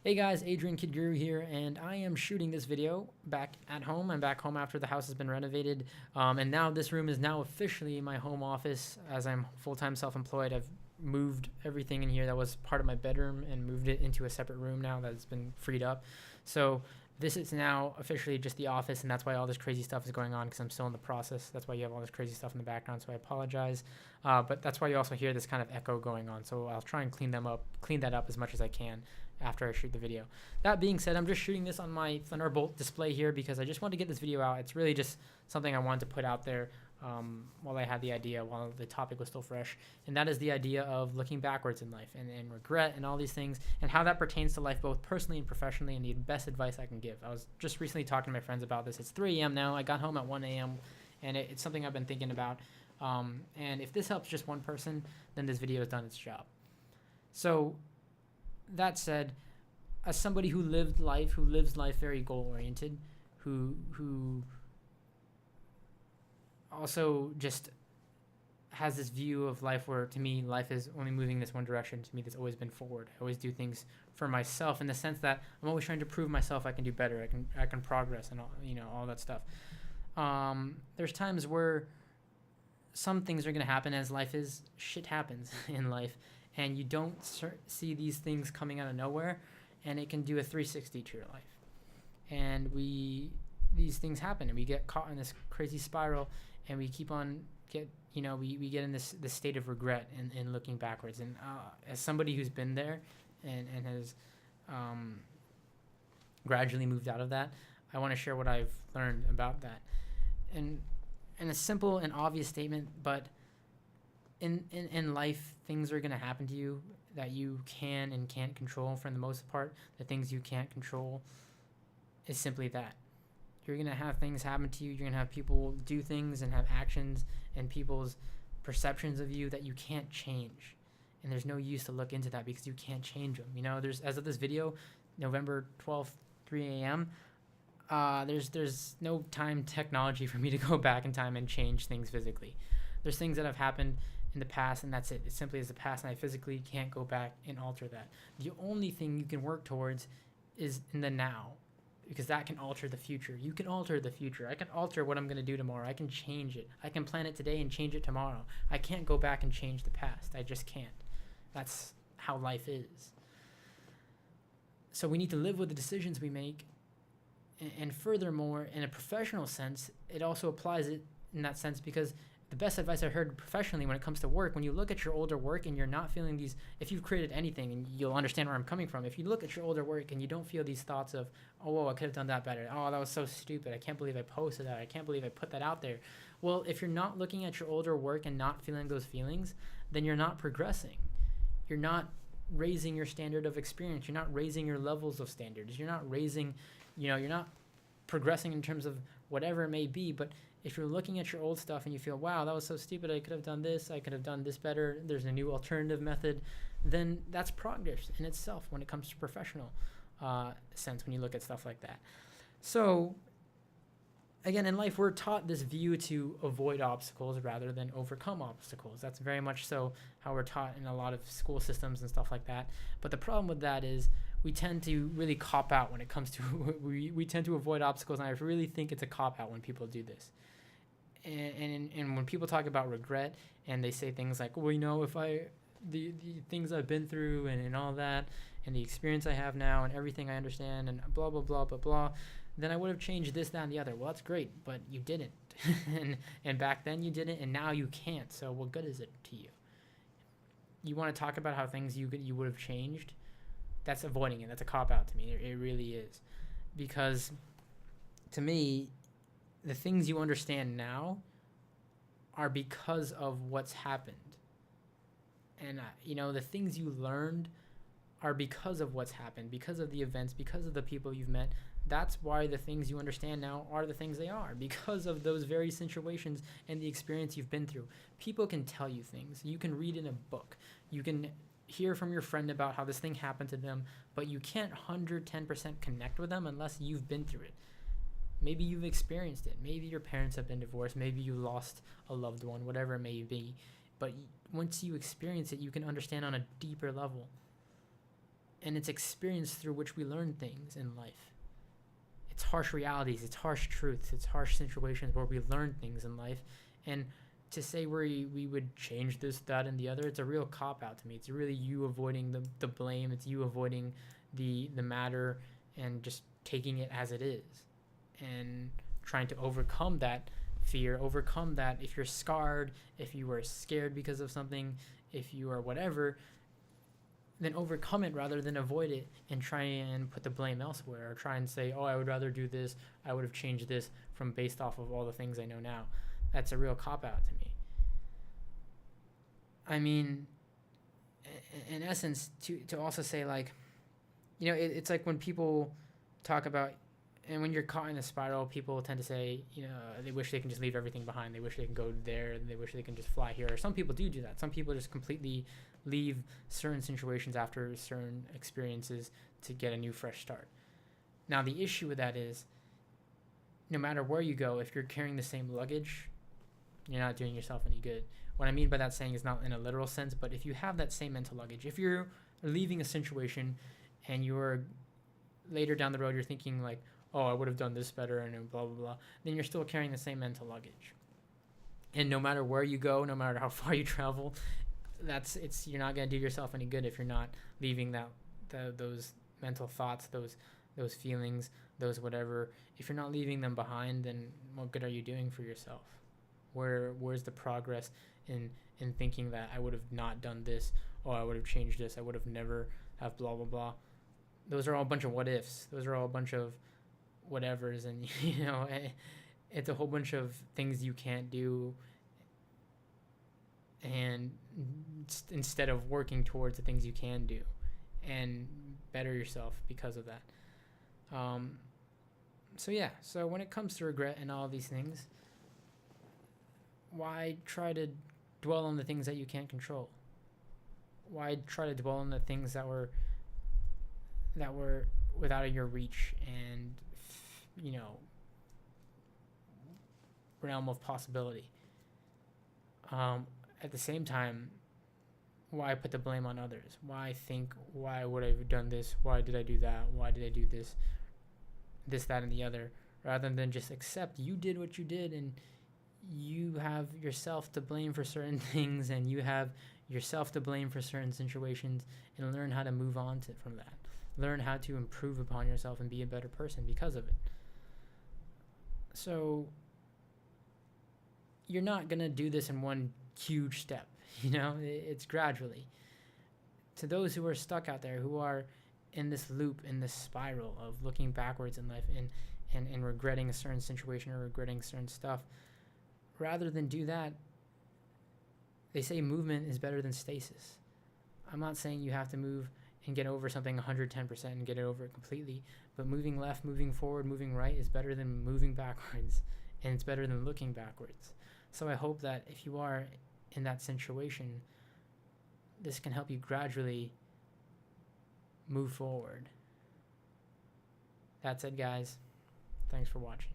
Hey guys, Adrian Kid Guru here, and I am shooting this video back at home. I'm back home after the house has been renovated, and now this room is now officially my home office as I'm full-time self-employed. I've moved everything in here that was part of my bedroom and moved it into a separate room now that's been freed up. So this is now officially just the office, and that's why all this crazy stuff is going on because I'm still in the process. That's why you have all this crazy stuff in the background, so I apologize. But that's why you also hear this kind of echo going on, so I'll try and clean that up as much as I can after I shoot the video. That being said, I'm just shooting this on my Thunderbolt display here because I just wanted to get this video out. It's really just something I wanted to put out there while I had the idea, while the topic was still fresh. And that is the idea of looking backwards in life and regret and all these things and how that pertains to life both personally and professionally, and the best advice I can give. I was just recently talking to my friends about this. It's 3 a.m. now. I got home at 1 a.m. and it's something I've been thinking about. And if this helps just one person, then this video has done its job. So that said, as somebody who lives life very goal-oriented, who also just has this view of life where, to me, life is only moving this one direction. To me, that's always been forward. I always do things for myself in the sense that I'm always trying to prove myself I can do better. I can progress and all that stuff. There's times where some things are going to happen as life is. Shit happens in life. And you don't see these things coming out of nowhere, and it can do a 360 to your life. And these things happen, and we get caught in this crazy spiral, and we keep on we get in this state of regret and looking backwards. And as somebody who's been there and has gradually moved out of that, I want to share what I've learned about that. And a simple and obvious statement, but in life, things are going to happen to you that you can and can't control. For the most part, the things you can't control is simply that. You're going to have things happen to you. You're going to have people do things and have actions and people's perceptions of you that you can't change. And there's no use to look into that because you can't change them. There's, as of this video, November 12th, 3 a.m., there's no time technology for me to go back in time and change things physically. There's things that have happened in the past, and that's it. It simply is the past, and I physically can't go back and alter that. The only thing you can work towards is in the now, because that can alter the future. You can alter the future. I can alter what I'm going to do tomorrow. I can change it. I can plan it today and change it tomorrow. I can't go back and change the past. I just can't. That's how life is. So we need to live with the decisions we make, and furthermore, in a professional sense, it also applies it in that sense, because the best advice I heard professionally when it comes to work, when you look at your older work and you're not feeling these, if you've created anything, and you'll understand where I'm coming from, if you look at your older work and you don't feel these thoughts of, oh, whoa, I could have done that better. Oh, that was so stupid. I can't believe I posted that. I can't believe I put that out there. Well, if you're not looking at your older work and not feeling those feelings, then you're not progressing. You're not raising your standard of experience. You're not raising your levels of standards. You're not raising, you're not progressing in terms of whatever it may be. But if you're looking at your old stuff and you feel, wow, that was so stupid, I could have done this, I could have done this better, there's a new alternative method, then that's progress in itself when it comes to professional sense, when you look at stuff like that. So again, in life, we're taught this view to avoid obstacles rather than overcome obstacles. That's very much so how we're taught in a lot of school systems and stuff like that. But the problem with that is we tend to really cop out when it comes to we tend to avoid obstacles, and I really think it's a cop out when people do this. And when people talk about regret and they say things like, well, if the things I've been through and all that, and the experience I have now and everything I understand and blah blah blah blah blah, then I would have changed this, that, and the other. Well, that's great, but you didn't. and back then you didn't, and now you can't. So what good is it to you? You want to talk about how things you would have changed? That's avoiding it. That's a cop-out to me. It really is. Because to me, the things you understand now are because of what's happened. And, the things you learned are because of what's happened, because of the events, because of the people you've met. That's why the things you understand now are the things they are, because of those very situations and the experience you've been through. People can tell you things. You can read in a book. You can hear from your friend about how this thing happened to them, but you can't 110% connect with them unless you've been through it. Maybe you've experienced it. Maybe your parents have been divorced. Maybe you lost a loved one, whatever it may be. But once you experience it, you can understand on a deeper level. And it's experience through which we learn things in life. It's harsh realities, it's harsh truths, it's harsh situations where we learn things in life. And to say we would change this, that, and the other, it's a real cop-out to me. It's really you avoiding the blame. It's you avoiding the matter and just taking it as it is. And trying to overcome that fear, overcome that if you're scarred, if you were scared because of something, if you are whatever, then overcome it rather than avoid it and try and put the blame elsewhere, or try and say, oh, I would rather do this, I would have changed this from based off of all the things I know now. That's a real cop-out to me. I mean, in essence, to also say, like, you know, it's like when people talk about, and when you're caught in a spiral, people tend to say, you know, they wish they can just leave everything behind. They wish they can go there. They wish they can just fly here. Or some people do that. Some people just completely leave certain situations after certain experiences to get a new, fresh start. Now, the issue with that is, no matter where you go, if you're carrying the same luggage, you're not doing yourself any good. What I mean by that saying is not in a literal sense, but if you have that same mental luggage, if you're leaving a situation and you're later down the road, you're thinking like, oh, I would have done this better and blah, blah, blah, then you're still carrying the same mental luggage. And no matter where you go, no matter how far you travel, you're not going to do yourself any good if you're not leaving those mental thoughts, those feelings, those whatever. If you're not leaving them behind, then what good are you doing for yourself? Where's the progress in thinking that I would have not done this, or I would have changed this, I would have never have blah, blah, blah. Those are all a bunch of what ifs. Those are all a bunch of whatevers, and you know, it's a whole bunch of things you can't do, and instead of working towards the things you can do and better yourself because of that. So when it comes to regret and all these things, why try to dwell on the things that you can't control? Why try to dwell on the things that were without your reach and, you know, realm of possibility? At the same time, why put the blame on others? Why think, why would I have done this? Why did I do that? Why did I do this, that, and the other? Rather than just accept you did what you did, and you have yourself to blame for certain things, and you have yourself to blame for certain situations, and learn how to move on from that. Learn how to improve upon yourself and be a better person because of it. So you're not going to do this in one huge step, you know? It's gradually. To those who are stuck out there, who are in this loop, in this spiral of looking backwards in life and regretting a certain situation or regretting certain stuff, rather than do that, they say movement is better than stasis. I'm not saying you have to move and get over something 110% and get it over it completely, but moving left, moving forward, moving right is better than moving backwards, and it's better than looking backwards. So I hope that if you are in that situation, this can help you gradually move forward. That's it, guys. Thanks for watching.